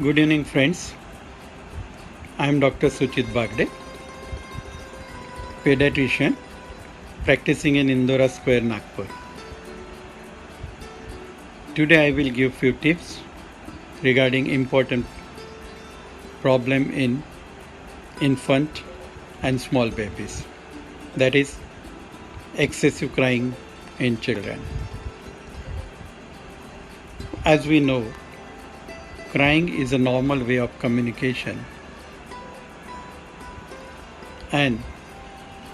Good evening, friends. I am Dr. Suchit Bagde, Paediatrician, practicing in Indora Square, Nagpur. Today I will give few tips regarding important problem in infant and small babies, that is excessive crying in children. As we know, crying is a normal way of communication, and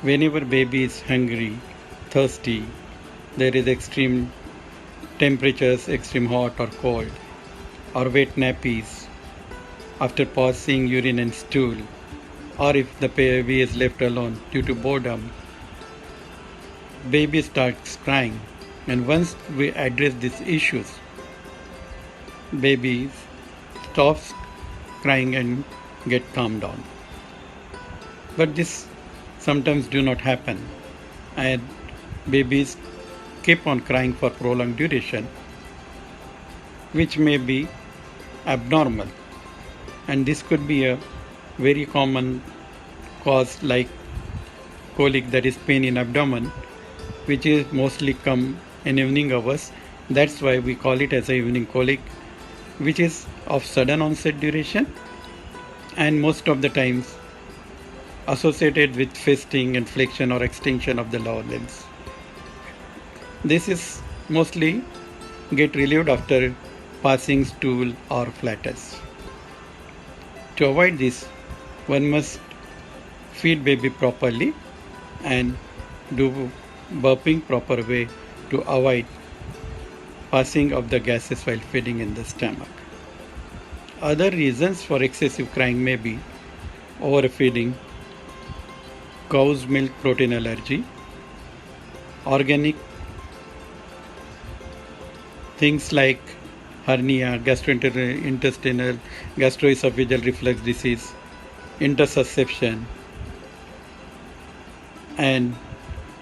whenever baby is hungry, thirsty, there is extreme temperatures, extreme hot or cold, or wet nappies, after passing urine and stool, or if the baby is left alone due to boredom, baby starts crying. And once we address these issues, baby stops crying and get calmed down. But this sometimes do not happen, and babies keep on crying for prolonged duration, which may be abnormal, and this could be a very common cause like colic, that is pain in abdomen, which is mostly come in evening hours. That's why we call it as a evening colic, which is of sudden onset duration and most of the times associated with fasting and flexion or extension of the lower limbs. This is mostly get relieved after passing stool or flatus. To avoid this, one must feed baby properly and do burping proper way to avoid passing of the gases while feeding in the stomach. Other reasons for excessive crying may be overfeeding, cow's milk protein allergy, organic things like hernia, gastroesophageal reflux disease, intussusception, and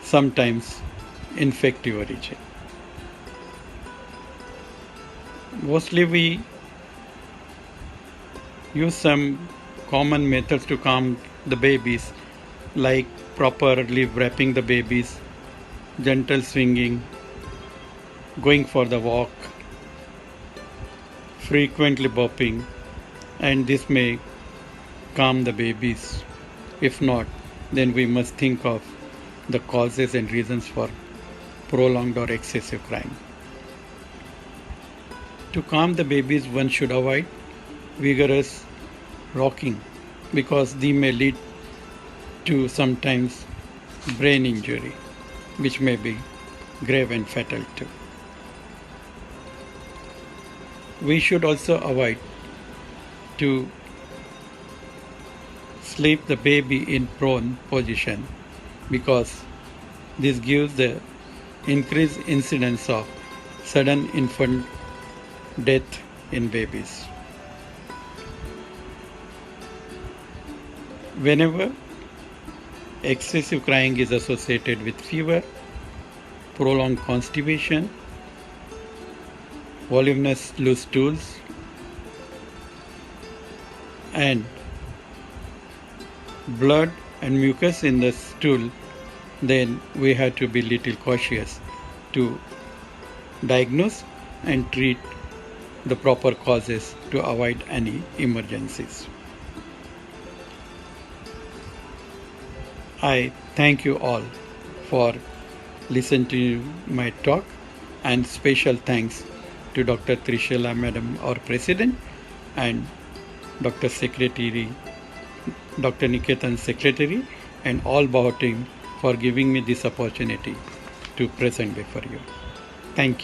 sometimes infective origin. Mostly we use some common methods to calm the babies, like properly wrapping the babies, gentle swinging, going for the walk, frequently burping, and this may calm the babies. If not, then we must think of the causes and reasons for prolonged or excessive crying. To calm the babies, one should avoid vigorous rocking because they may lead to sometimes brain injury, which may be grave and fatal too. We should also avoid to sleep the baby in prone position because this gives the increased incidence of sudden infant death in babies. Whenever excessive crying is associated with fever, prolonged constipation, voluminous loose stools, and blood and mucus in the stool, then we have to be little cautious to diagnose and treat the proper causes to avoid any emergencies. I thank you all for listening to my talk, and special thanks to Dr. Trishala Madam, our President, and Dr. Secretary, Dr. Niketan Secretary, and all Baho team for giving me this opportunity to present before you. Thank you.